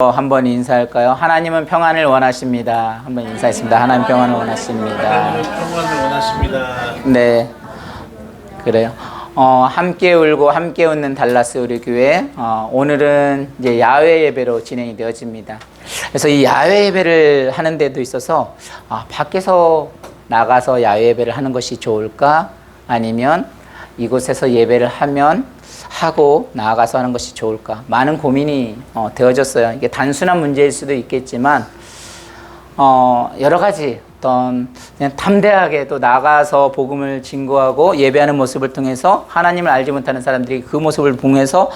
한번 인사할까요? 하나님은 평안을 원하십니다. 한번 인사했습니다. 하나님 평안을 원하십니다. 평안을 원하십니다. 네, 그래요. 함께 울고 함께 웃는 달라스 우리 교회. 오늘은 이제 야외 예배로 진행이 되어집니다. 그래서 이 야외 예배를 하는 데도 있어서 밖에서 나가서 야외 예배를 하는 것이 좋을까? 아니면 이곳에서 예배를 하고 나아가서 하는 것이 좋을까? 많은 고민이 되어졌어요. 이게 단순한 문제일 수도 있겠지만 여러 가지 어떤 그냥 담대하게 또 나가서 복음을 증거하고 예배하는 모습을 통해서 하나님을 알지 못하는 사람들이 그 모습을 통해서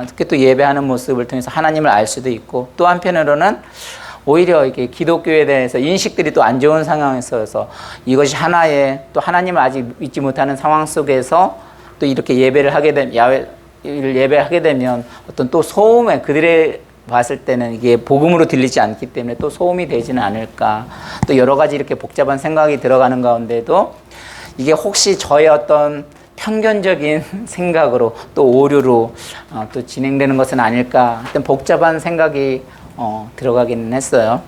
특히 또 예배하는 모습을 통해서 하나님을 알 수도 있고, 또 한편으로는 오히려 이렇게 기독교에 대해서 인식들이 또 안 좋은 상황에서 이것이 하나의 또 하나님을 아직 믿지 못하는 상황 속에서 또 이렇게 예배를 하게 되면, 야외를 예배하게 되면 어떤 또 소음에 그들의 봤을 때는 이게 복음으로 들리지 않기 때문에 또 소음이 되지는 않을까. 또 여러 가지 이렇게 복잡한 생각이 들어가는 가운데도 이게 혹시 저의 어떤 편견적인 생각으로 또 오류로 또 진행되는 것은 아닐까. 어떤 복잡한 생각이 들어가기는 했어요.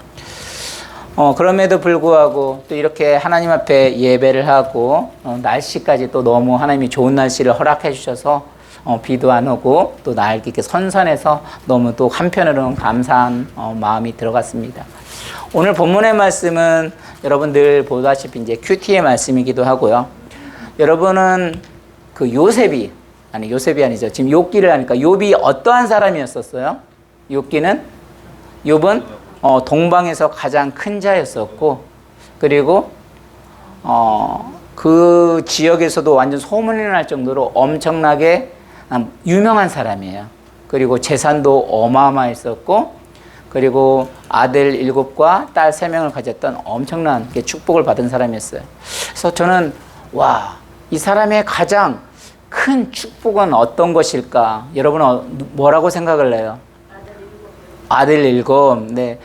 그럼에도 불구하고 또 이렇게 하나님 앞에 예배를 하고 날씨까지 또 너무 하나님이 좋은 날씨를 허락해 주셔서 비도 안 오고 또 날이 이렇게 선선해서 너무 또 한편으로는 감사한 마음이 들어갔습니다. 오늘 본문의 말씀은 여러분들 보다시피 이제 큐티의 말씀이기도 하고요. 여러분은 그 요셉이 아니죠. 지금 욥기를 하니까 욥이 어떠한 사람이었었어요? 욥은 동방에서 가장 큰 자였었고, 그리고 그 지역에서도 완전 소문이 날 정도로 엄청나게 유명한 사람이에요. 그리고 재산도 어마어마했었고, 그리고 아들 7과 딸 3명을 가졌던 엄청난 축복을 받은 사람이었어요. 그래서 저는 이 사람의 가장 큰 축복은 어떤 것일까? 여러분은 뭐라고 생각을 해요? 아들 7. 네.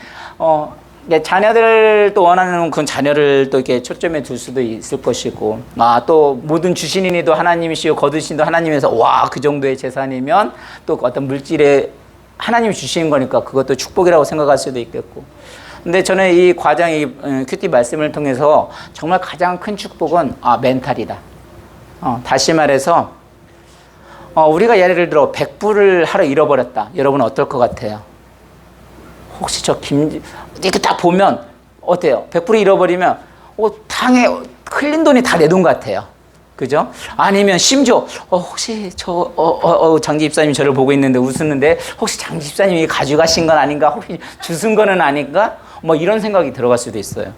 자녀들도 원하는 그런 자녀를 또 이렇게 초점에 둘 수도 있을 것이고, 또 모든 주신이니도 하나님이시고 거두신도 하나님에서 그 정도의 재산이면 또 어떤 물질에 하나님이 주시는 거니까 그것도 축복이라고 생각할 수도 있겠고. 근데 저는 이 이 큐티 말씀을 통해서 정말 가장 큰 축복은 멘탈이다. 다시 말해서 우리가 예를 들어 100불을 하루 잃어버렸다. 여러분은 어떨 것 같아요? 혹시 이렇게 딱 보면 어때요? 100불 잃어버리면 당에 흘린 돈이 다 내 돈 같아요. 그죠? 아니면 심지어 혹시 장지 집사님이 저를 보고 있는데 웃었는데 혹시 장지 집사님이 가져가신 건 아닌가? 혹시 주신 거는 아닌가? 이런 생각이 들어갈 수도 있어요.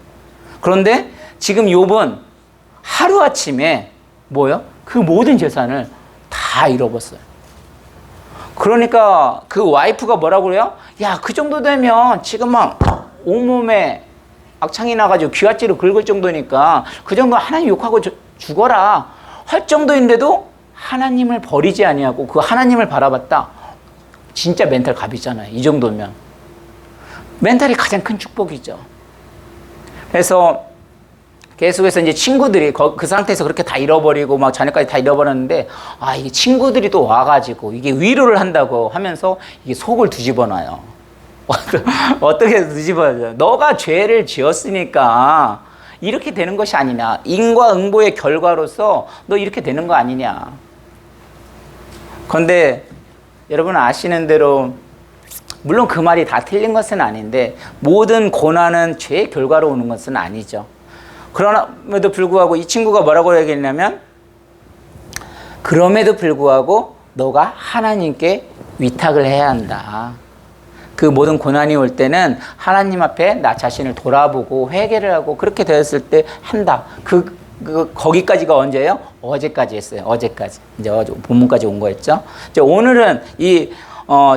그런데 지금 욥은 하루아침에 그 모든 재산을 다 잃어버렸어요. 그러니까 그 와이프가 뭐라고 그래요? 야, 그 정도 되면 지금 막 온몸에 악창이 나가지고 귀갓지로 긁을 정도니까 그 정도 하나님 욕하고 죽어라 할 정도인데도 하나님을 버리지 아니하고 그 하나님을 바라봤다. 진짜 멘탈 갑이잖아요. 이 정도면 멘탈이 가장 큰 축복이죠. 그래서 계속해서 이제 친구들이 그 상태에서 그렇게 다 잃어버리고 막 자녀까지 다 잃어버렸는데 이게 친구들이 또 와가지고 이게 위로를 한다고 하면서 이게 속을 뒤집어 놔요. 어떻게 뒤집어요? 너가 죄를 지었으니까 이렇게 되는 것이 아니냐. 인과응보의 결과로서 너 이렇게 되는 거 아니냐. 그런데 여러분 아시는 대로 물론 그 말이 다 틀린 것은 아닌데 모든 고난은 죄의 결과로 오는 것은 아니죠. 그럼에도 불구하고 이 친구가 뭐라고 얘기했냐면, 그럼에도 불구하고 너가 하나님께 위탁을 해야 한다. 그 모든 고난이 올 때는 하나님 앞에 나 자신을 돌아보고 회개를 하고 그렇게 되었을 때 한다. 거기까지가 언제예요? 어제까지 했어요. 어제까지. 이제 본문까지 온 거였죠. 이제 오늘은 이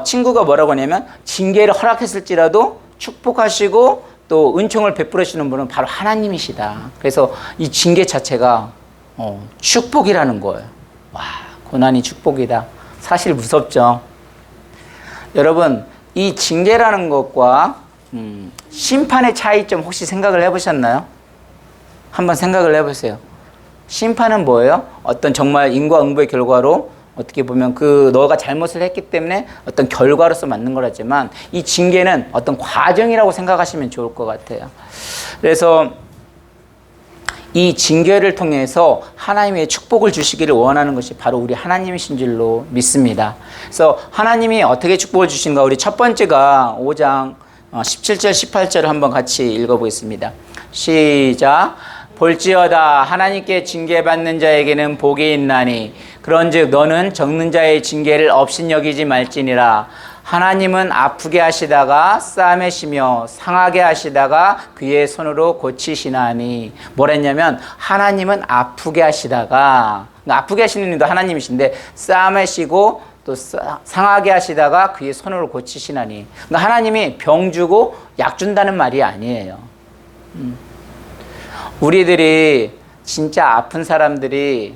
친구가 뭐라고 하냐면, 징계를 허락했을지라도 축복하시고 또 은총을 베풀으시는 분은 바로 하나님이시다. 그래서 이 징계 자체가 축복이라는 거예요. 고난이 축복이다. 사실 무섭죠. 여러분, 이 징계라는 것과 심판의 차이점 혹시 생각을 해보셨나요? 한번 생각을 해보세요. 심판은 뭐예요? 어떤 정말 인과응보의 결과로 어떻게 보면 그 너가 잘못을 했기 때문에 어떤 결과로서 맞는 거라지만 이 징계는 어떤 과정이라고 생각하시면 좋을 것 같아요. 그래서 이 징계를 통해서 하나님의 축복을 주시기를 원하는 것이 바로 우리 하나님이신 줄로 믿습니다. 그래서 하나님이 어떻게 축복을 주신가, 우리 첫 번째가 5장 17절 18절을 한번 같이 읽어보겠습니다. 시작. 볼지어다 하나님께 징계받는 자에게는 복이 있나니 그런즉 너는 적는 자의 징계를 업신여기지 말지니라. 하나님은 아프게 하시다가 싸매시며 상하게 하시다가 그의 손으로 고치시나니. 뭐랬냐면 하나님은 아프게 하시다가, 그러니까 아프게 하시는 분도 하나님이신데 싸매시고 또 상하게 하시다가 그의 손으로 고치시나니. 그러니까 하나님이 병 주고 약 준다는 말이 아니에요. 우리들이 진짜 아픈 사람들이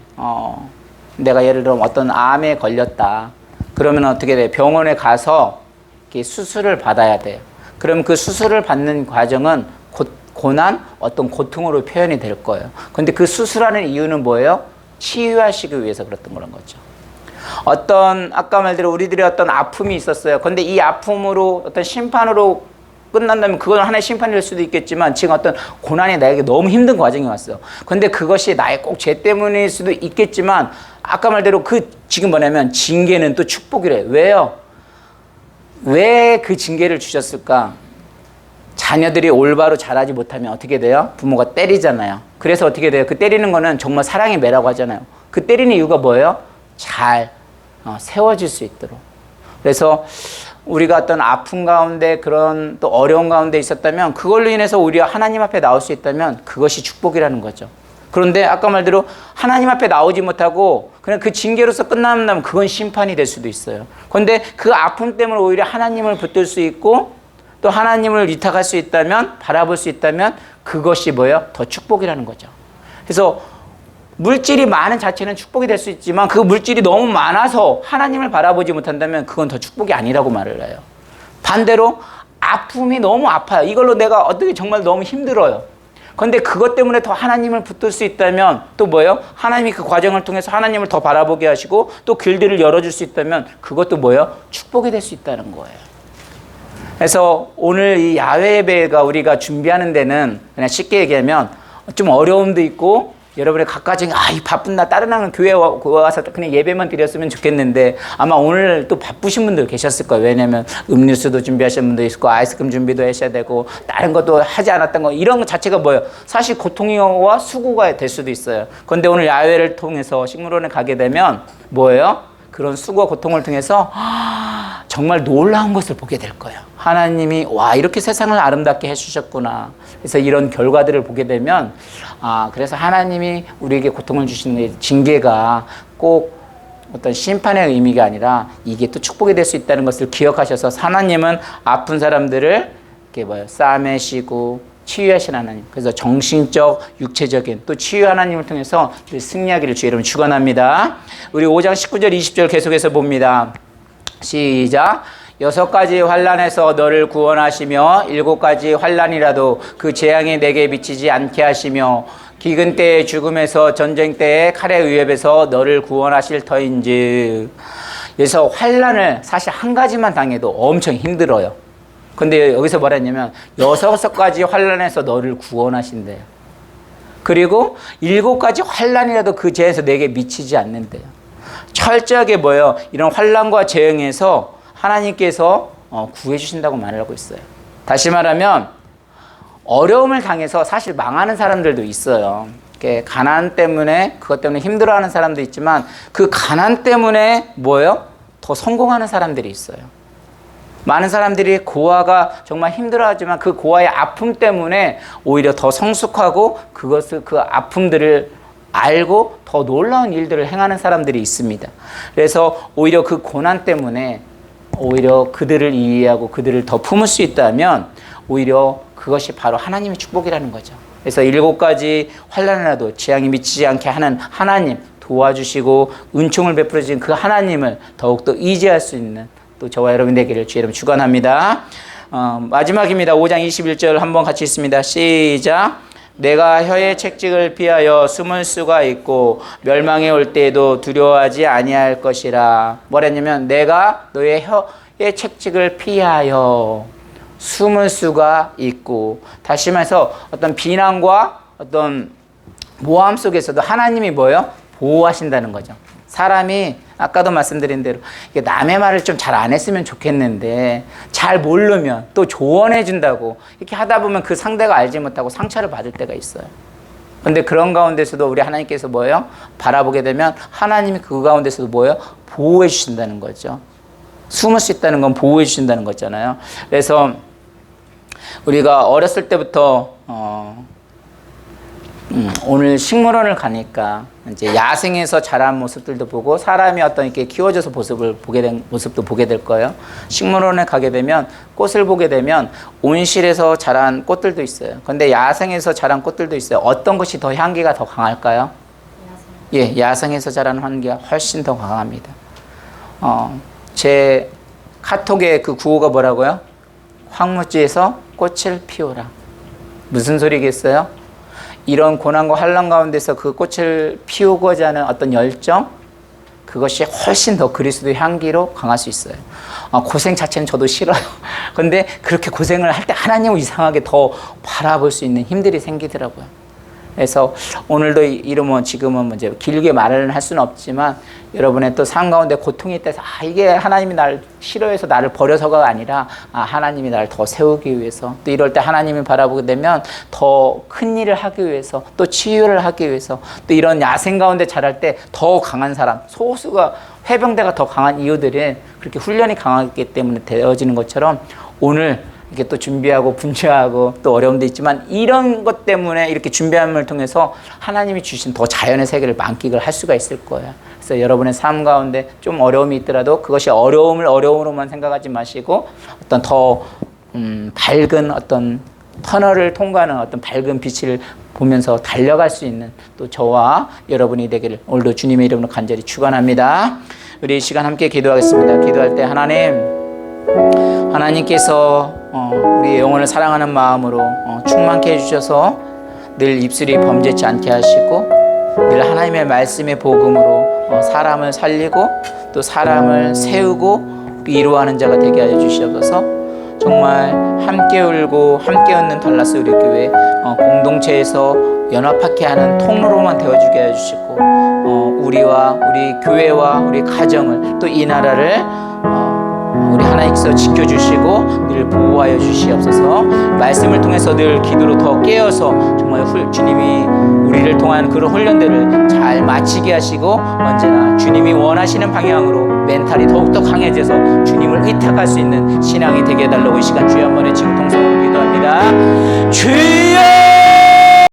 내가 예를 들어 어떤 암에 걸렸다. 그러면 어떻게 돼요? 병원에 가서 이렇게 수술을 받아야 돼요. 그럼 그 수술을 받는 과정은 고난, 어떤 고통으로 표현이 될 거예요. 그런데 그 수술하는 이유는 뭐예요? 치유하시기 위해서 그랬던 거란 거죠. 아까 말대로 우리들의 어떤 아픔이 있었어요. 그런데 이 아픔으로 어떤 심판으로 끝난다면 그건 하나의 심판이 될 수도 있겠지만 지금 어떤 고난이 나에게 너무 힘든 과정이 왔어요. 그런데 그것이 나의 꼭 죄 때문일 수도 있겠지만 아까 말대로 지금 뭐냐면 징계는 또 축복이래요. 왜요? 왜 그 징계를 주셨을까? 자녀들이 올바로 자라지 못하면 어떻게 돼요? 부모가 때리잖아요. 그래서 어떻게 돼요? 그 때리는 거는 정말 사랑의 매라고 하잖아요. 그 때리는 이유가 뭐예요? 잘 세워질 수 있도록. 그래서 우리가 어떤 아픔 가운데 그런 또 어려운 가운데 있었다면 그걸로 인해서 우리가 하나님 앞에 나올 수 있다면 그것이 축복이라는 거죠. 그런데 아까 말대로 하나님 앞에 나오지 못하고 그냥 그 징계로서 끝난다면 그건 심판이 될 수도 있어요. 그런데 그 아픔 때문에 오히려 하나님을 붙들 수 있고 또 하나님을 위탁할 수 있다면, 바라볼 수 있다면 그것이 뭐예요? 더 축복이라는 거죠. 그래서 물질이 많은 자체는 축복이 될 수 있지만 그 물질이 너무 많아서 하나님을 바라보지 못한다면 그건 더 축복이 아니라고 말을 해요. 반대로 아픔이 너무 아파요. 이걸로 내가 어떻게 정말 너무 힘들어요. 그런데 그것 때문에 더 하나님을 붙들 수 있다면 또 뭐예요? 하나님이 그 과정을 통해서 하나님을 더 바라보게 하시고 또 길들을 열어줄 수 있다면 그것도 뭐예요? 축복이 될 수 있다는 거예요. 그래서 오늘 이 야외 예배가 우리가 준비하는 데는 그냥 쉽게 얘기하면 좀 어려움도 있고 여러분의 각각 중에 이 바쁜 나 다른 학교 교회 와서 그냥 예배만 드렸으면 좋겠는데 아마 오늘 또 바쁘신 분들 계셨을 거예요. 왜냐하면 음료수도 준비하신 분도 있고 아이스크림 준비도 하셔야 되고 다른 것도 하지 않았던 거 이런 것 자체가 뭐예요? 사실 고통이와 수고가 될 수도 있어요. 그런데 오늘 야외를 통해서 식물원에 가게 되면 뭐예요? 그런 수고와 고통을 통해서 정말 놀라운 것을 보게 될 거예요. 하나님이 이렇게 세상을 아름답게 해주셨구나. 그래서 이런 결과들을 보게 되면 그래서 하나님이 우리에게 고통을 주시는 징계가 꼭 어떤 심판의 의미가 아니라 이게 또 축복이 될 수 있다는 것을 기억하셔서 하나님은 아픈 사람들을 이렇게 싸매시고 치유하신 하나님. 그래서 정신적, 육체적인 또 치유 하나님을 통해서 승리하기를 주 여러분 축원합니다. 우리 5장 19절 20절 계속해서 봅니다. 시작. 6가지 환난에서 너를 구원하시며 7가지 환난이라도 그 재앙이 내게 미치지 않게 하시며 기근 때의 죽음에서 전쟁 때의 칼의 위협에서 너를 구원하실 터인즉. 그래서 환난을 사실 한 가지만 당해도 엄청 힘들어요. 근데 여기서 뭐라 했냐면 6가지 환난에서 너를 구원하신대요. 그리고 7가지 환난이라도 그 재에서 내게 미치지 않는데요. 철저하게 뭐예요? 이런 환난과 재앙에서 하나님께서 구해 주신다고 말하고 있어요. 다시 말하면 어려움을 당해서 사실 망하는 사람들도 있어요. 가난 때문에 그것 때문에 힘들어하는 사람도 있지만 그 가난 때문에 뭐예요? 더 성공하는 사람들이 있어요. 많은 사람들이 고아가 정말 힘들어하지만 그 고아의 아픔 때문에 오히려 더 성숙하고 그 아픔들을 알고 더 놀라운 일들을 행하는 사람들이 있습니다. 그래서 오히려 그 고난 때문에 오히려 그들을 이해하고 그들을 더 품을 수 있다면 오히려 그것이 바로 하나님의 축복이라는 거죠. 그래서 7가지 환난이라도 재앙이 미치지 않게 하는 하나님 도와주시고 은총을 베풀어 주신 그 하나님을 더욱더 의지할 수 있는 또 저와 여러분 되기를 주 여러분 축원합니다. 마지막입니다. 5장 21절 한번 같이 읽습니다. 시작. 내가 혀의 채찍을 피하여 숨을 수가 있고 멸망에 올 때에도 두려워하지 아니할 것이라. 뭐랬냐면 내가 너의 혀의 채찍을 피하여 숨을 수가 있고, 다시 말해서 어떤 비난과 어떤 모함 속에서도 하나님이 뭐예요? 보호하신다는 거죠. 사람이 아까도 말씀드린 대로 남의 말을 좀 잘 안 했으면 좋겠는데 잘 모르면 또 조언해 준다고 이렇게 하다 보면 그 상대가 알지 못하고 상처를 받을 때가 있어요. 근데 그런 가운데서도 우리 하나님께서 뭐예요? 바라보게 되면 하나님이 그 가운데서도 뭐예요? 보호해 주신다는 거죠. 숨을 수 있다는 건 보호해 주신다는 거잖아요. 그래서 우리가 어렸을 때부터 오늘 식물원을 가니까 이제 야생에서 자란 모습들도 보고 사람이 어떤 이렇게 키워져서 모습도 보게 될 거예요. 식물원에 가게 되면 꽃을 보게 되면 온실에서 자란 꽃들도 있어요. 근데 야생에서 자란 꽃들도 있어요. 어떤 것이 더 향기가 더 강할까요? 예, 야생에서 자란 향기가 훨씬 더 강합니다. 제 카톡에 그 구호가 뭐라고요? 황무지에서 꽃을 피우라. 무슨 소리겠어요? 이런 고난과 환난 가운데서 그 꽃을 피우고자 하는 어떤 열정, 그것이 훨씬 더 그리스도의 향기로 강할 수 있어요. 고생 자체는 저도 싫어요. 근데 그렇게 고생을 할 때 하나님을 이상하게 더 바라볼 수 있는 힘들이 생기더라고요. 그래서 오늘도 이러면 지금은 이제 길게 말을 할 수는 없지만 여러분의 또 삶 가운데 고통이 있다해서 이게 하나님이 나를 싫어해서 나를 버려서가 아니라 하나님이 나를 더 세우기 위해서, 또 이럴 때 하나님이 바라보게 되면 더 큰 일을 하기 위해서, 또 치유를 하기 위해서, 또 이런 야생 가운데 자랄 때 더 강한 사람, 소수가 해병대가 더 강한 이유들이 그렇게 훈련이 강하기 때문에 되어지는 것처럼 오늘 이렇게 또 준비하고 분주하고 또 어려움도 있지만 이런 것 때문에 이렇게 준비함을 통해서 하나님이 주신 더 자연의 세계를 만끽을 할 수가 있을 거예요. 그래서 여러분의 삶 가운데 좀 어려움이 있더라도 그것이 어려움으로만 생각하지 마시고 어떤 더 밝은 어떤 터널을 통과하는 어떤 밝은 빛을 보면서 달려갈 수 있는 또 저와 여러분이 되기를 오늘도 주님의 이름으로 간절히 축원합니다. 우리 이 시간 함께 기도하겠습니다. 기도할 때 하나님께서 우리의 영혼을 사랑하는 마음으로 충만케 해주셔서 늘 입술이 범죄치 않게 하시고 늘 하나님의 말씀의 복음으로 사람을 살리고 또 사람을 세우고 이루어하는 자가 되게 하여 주시옵소서. 정말 함께 울고 함께 웃는 달라스 우리 교회 공동체에서 연합하게 하는 통로로만 되어주게 해주시고 우리와 우리 교회와 우리 가정을 또 이 나라를 우리 하나님께서 지켜주시고 늘 보호하여 주시옵소서. 말씀을 통해서 늘 기도로 더 깨어서 정말 주님이 우리를 통한 그런 훈련들을 잘 마치게 하시고 언제나 주님이 원하시는 방향으로 멘탈이 더욱더 강해져서 주님을 의탁할 수 있는 신앙이 되게 해달라고 이 시간 주여 한번 외치고 통성으로 기도합니다. 주여